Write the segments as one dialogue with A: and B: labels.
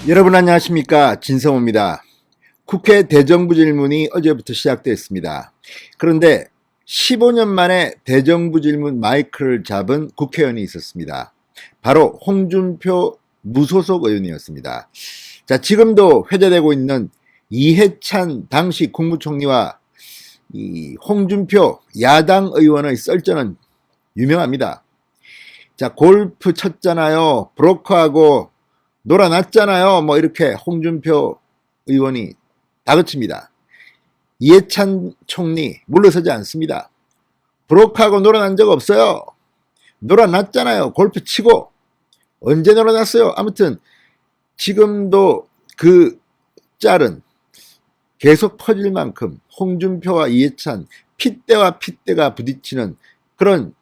A: 여러분 안녕하십니까, 진성호입니다. 국회 대정부 질문이 어제부터 시작됐습니다. 그런데 15년 만에 대정부 질문 마이크를 잡은 국회의원이 있었습니다. 바로 홍준표 무소속 의원이었습니다. 자, 지금도 회자되고 있는 이해찬 당시 국무총리와 이 홍준표 야당 의원의 썰전은 유명합니다. 자, 골프 쳤잖아요. 브로커하고 놀아놨잖아요. 뭐 이렇게 홍준표 의원이 다그칩니다. 이해찬 총리 물러서지 않습니다. 브로커하고 놀아난 적 없어요. 놀아놨잖아요. 골프 치고. 언제 놀아났어요? 아무튼 지금도 그 짤은 계속 퍼질 만큼 홍준표와 이해찬 핏대와 핏대가 부딪히는 그런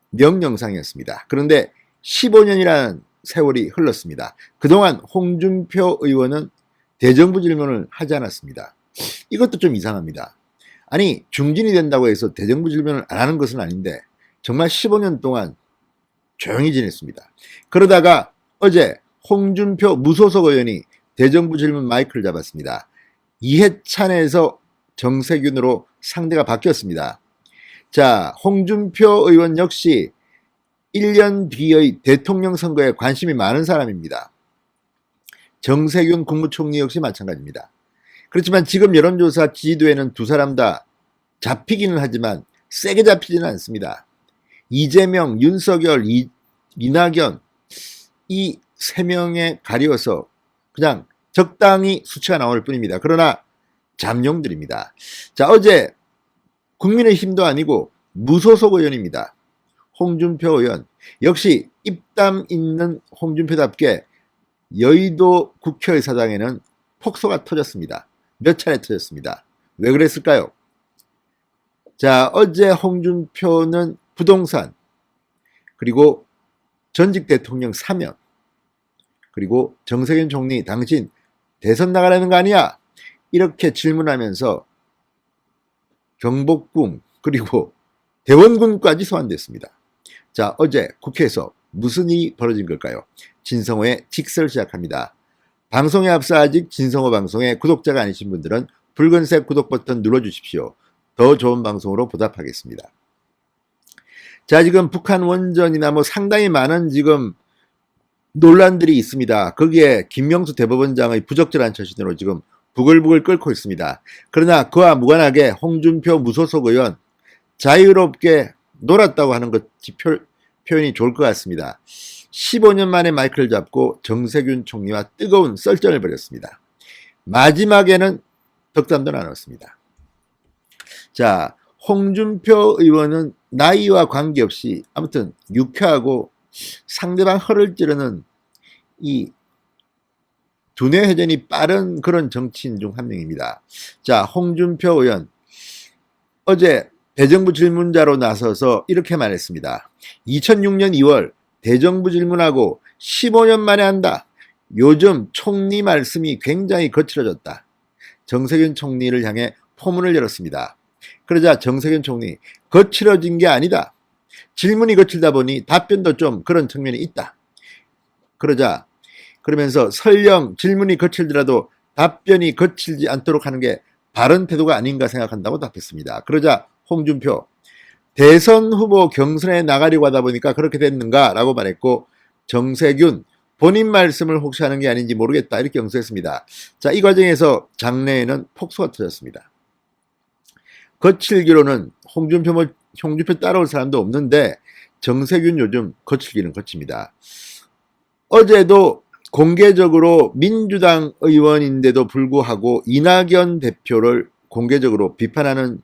A: 명령상이었습니다. 그런데 15년이라는 세월이 흘렀습니다. 그동안 홍준표 의원은 대정부 질문을 하지 않았습니다. 이것도 좀 이상합니다. 아니, 중진이 된다고 해서 대정부 질문을 안 하는 것은 아닌데 정말 15년 동안 조용히 지냈습니다. 그러다가 어제 홍준표 무소속 의원이 대정부 질문 마이크를 잡았습니다. 이해찬에서 정세균으로 상대가 바뀌었습니다. 자, 홍준표 의원 역시 1년 뒤의 대통령 선거에 관심이 많은 사람입니다. 정세균 국무총리 역시 마찬가지입니다. 그렇지만 지금 여론조사 지지도에는 두 사람 다 잡히기는 하지만 세게 잡히지는 않습니다. 이재명, 윤석열, 이낙연 이 세 명에 가려서 그냥 적당히 수치가 나올 뿐입니다. 그러나 잠룡들입니다. 자, 어제 국민의힘도 아니고 무소속 의원입니다. 홍준표 의원, 역시 입담 있는 홍준표답게 여의도 국회의사당에는 폭소가 터졌습니다. 몇 차례 터졌습니다. 왜 그랬을까요? 자, 어제 홍준표는 부동산, 그리고 전직 대통령 사면, 그리고 정세균 총리 당신 대선 나가라는 거 아니야? 이렇게 질문하면서 경복궁 그리고 대원군까지 소환됐습니다. 자, 어제 국회에서 무슨 일이 벌어진 걸까요? 진성호의 직설 시작합니다. 방송에 앞서 아직 진성호 방송의 구독자가 아니신 분들은 붉은색 구독 버튼 눌러주십시오. 더 좋은 방송으로 보답하겠습니다. 자, 지금 북한 원전이나 뭐 상당히 많은 지금 논란들이 있습니다. 거기에 김명수 대법원장의 부적절한 처신으로 지금 부글부글 끓고 있습니다. 그러나 그와 무관하게 홍준표 무소속 의원 자유롭게 놀았다고 하는 것이 표현이 좋을 것 같습니다. 15년 만에 마이크를 잡고 정세균 총리와 뜨거운 썰전을 벌였습니다. 마지막에는 덕담도 나눴습니다. 자, 홍준표 의원은 나이와 관계없이 아무튼 유쾌하고 상대방 허를 찌르는 이 두뇌 회전이 빠른 그런 정치인 중 한 명입니다. 자, 홍준표 의원 어제 대정부 질문자로 나서서 이렇게 말했습니다. 2006년 2월 대정부 질문하고 15년 만에 한다. 요즘 총리 말씀이 굉장히 거칠어졌다. 정세균 총리를 향해 포문을 열었습니다. 그러자 정세균 총리, 거칠어진 게 아니다. 질문이 거칠다 보니 답변도 좀 그런 측면이 있다. 그러면서 설령 질문이 거칠더라도 답변이 거칠지 않도록 하는 게 바른 태도가 아닌가 생각한다고 답했습니다. 그러자 홍준표, 대선 후보 경선에 나가려고 하다 보니까 그렇게 됐는가 라고 말했고, 정세균, 본인 말씀을 혹시 하는 게 아닌지 모르겠다 이렇게 응수했습니다. 자, 이 과정에서 장내에는 폭소가 터졌습니다. 거칠기로는 홍준표 따라올 사람도 없는데 정세균 요즘 거칠기는 거칩니다. 어제도 공개적으로 민주당 의원인데도 불구하고 이낙연 대표를 공개적으로 비판하는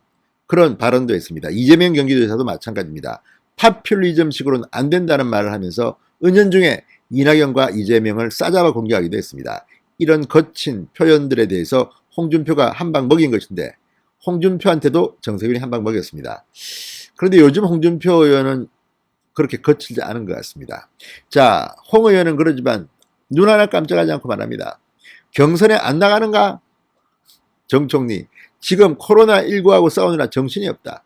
A: 그런 발언도 했습니다. 이재명 경기도지사도 마찬가지입니다. 파퓰리즘식으로는 안 된다는 말을 하면서 은연중에 이낙연과 이재명을 싸잡아 공격하기도 했습니다. 이런 거친 표현들에 대해서 홍준표가 한 방 먹인 것인데 홍준표한테도 정세균이 한 방 먹였습니다. 그런데 요즘 홍준표 의원은 그렇게 거칠지 않은 것 같습니다. 자, 홍 의원은 그러지만 눈 하나 깜짝하지 않고 말합니다. 경선에 안 나가는가? 정 총리, 지금 코로나19하고 싸우느라 정신이 없다.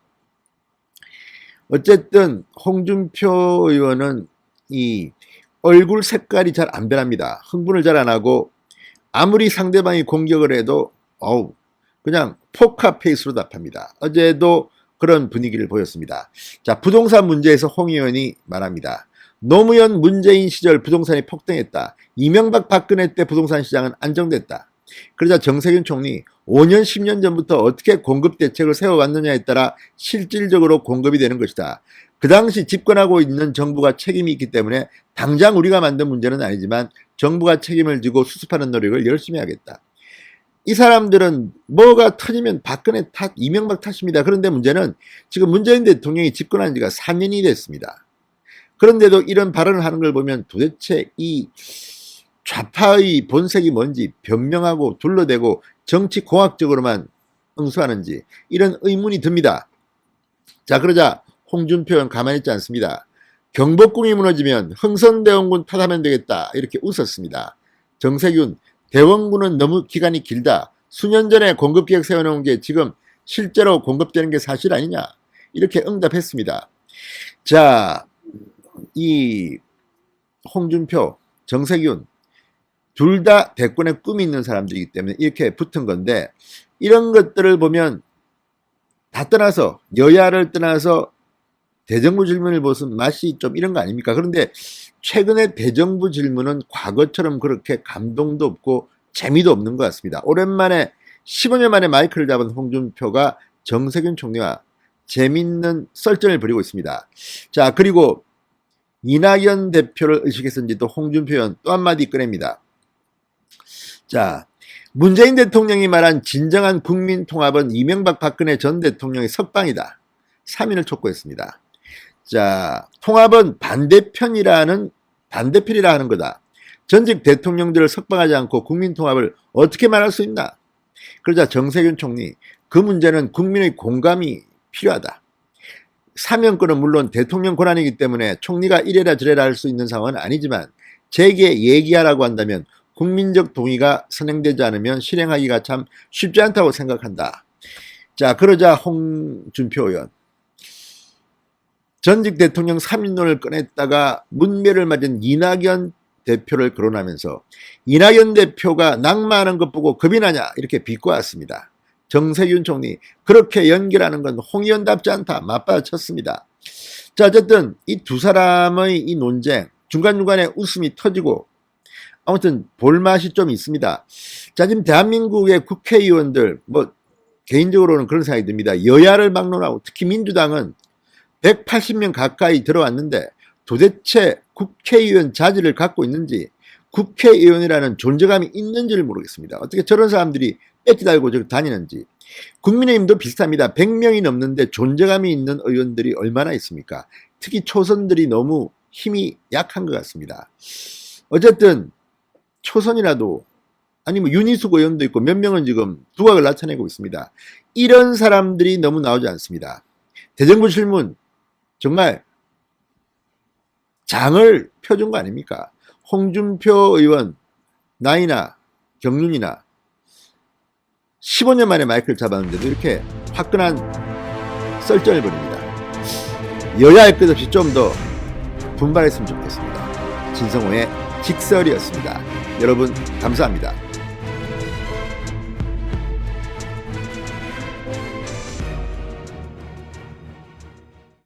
A: 어쨌든 홍준표 의원은 이 얼굴 색깔이 잘 안 변합니다. 흥분을 잘 안 하고 아무리 상대방이 공격을 해도 그냥 포카페이스로 답합니다. 어제도 그런 분위기를 보였습니다. 자, 부동산 문제에서 홍 의원이 말합니다. 노무현 문재인 시절 부동산이 폭등했다. 이명박 박근혜 때 부동산 시장은 안정됐다. 그러자 정세균 총리 5년 10년 전부터 어떻게 공급 대책을 세워왔느냐에 따라 실질적으로 공급이 되는 것이다. 그 당시 집권하고 있는 정부가 책임이 있기 때문에 당장 우리가 만든 문제는 아니지만 정부가 책임을 지고 수습하는 노력을 열심히 하겠다. 이 사람들은 뭐가 터지면 박근혜 탓, 이명박 탓입니다. 그런데 문제는 지금 문재인 대통령이 집권한 지가 4년이 됐습니다. 그런데도 이런 발언을 하는 걸 보면 도대체 이 좌파의 본색이 뭔지 변명하고 둘러대고 정치공학적으로만 응수하는지 이런 의문이 듭니다. 자, 그러자 홍준표 의원 가만히 있지 않습니다. 경복궁이 무너지면 흥선대원군 탓하면 되겠다 이렇게 웃었습니다. 정세균, 대원군은 너무 기간이 길다. 수년 전에 공급계획 세워놓은 게 지금 실제로 공급되는 게 사실 아니냐 이렇게 응답했습니다. 자, 이 홍준표, 정세균 둘 다 대권에 꿈이 있는 사람들이기 때문에 이렇게 붙은 건데 이런 것들을 보면 다 떠나서 여야를 떠나서 대정부 질문을 보면 맛이 좀 이런 거 아닙니까? 그런데 최근에 대정부 질문은 과거처럼 그렇게 감동도 없고 재미도 없는 것 같습니다. 오랜만에 15년 만에 마이크를 잡은 홍준표가 정세균 총리와 재밌는 썰전을 벌이고 있습니다. 자, 그리고 이낙연 대표를 의식해서인지 또 홍준표 의원 또 한마디 꺼냅니다. 자, 문재인 대통령이 말한 진정한 국민통합은 이명박 박근혜 전 대통령의 석방이다. 3인을 촉구했습니다. 자, 통합은 반대편이라 하는 거다. 전직 대통령들을 석방하지 않고 국민통합을 어떻게 말할 수 있나? 그러자 정세균 총리, 그 문제는 국민의 공감이 필요하다. 사면권은 물론 대통령 권한이기 때문에 총리가 이래라 저래라 할 수 있는 상황은 아니지만 제게 얘기하라고 한다면 국민적 동의가 선행되지 않으면 실행하기가 참 쉽지 않다고 생각한다. 자, 그러자 홍준표 의원, 전직 대통령 3인론을 꺼냈다가 문매를 맞은 이낙연 대표를 거론하면서 이낙연 대표가 낙마하는 것 보고 겁이 나냐 이렇게 비꼬았습니다. 정세균 총리, 그렇게 연결하는 건 홍 의원답지 않다 맞받아쳤습니다. 자, 어쨌든 이 두 사람의 이 논쟁 중간중간에 웃음이 터지고 아무튼 볼맛이 좀 있습니다. 자, 지금 대한민국의 국회의원들 개인적으로는 그런 생각이 듭니다. 여야를 막론하고 특히 민주당은 180명 가까이 들어왔는데 도대체 국회의원 자질을 갖고 있는지 국회의원이라는 존재감이 있는지를 모르겠습니다. 어떻게 저런 사람들이 배지 달고 저기 다니는지. 국민의힘도 비슷합니다. 100명이 넘는데 존재감이 있는 의원들이 얼마나 있습니까? 특히 초선들이 너무 힘이 약한 것 같습니다. 어쨌든 초선이라도 아니면 윤희숙 의원도 있고 몇 명은 지금 두각을 나타내고 있습니다. 이런 사람들이 너무 나오지 않습니다. 대정부 질문 정말 장을 펴준 거 아닙니까? 홍준표 의원 나이나 경륜이나 15년 만에 마이크를 잡았는데도 이렇게 화끈한 썰전을 벌입니다. 여야할 것 없이 좀 더 분발했으면 좋겠습니다. 진성호의 직설이었습니다. 여러분 감사합니다.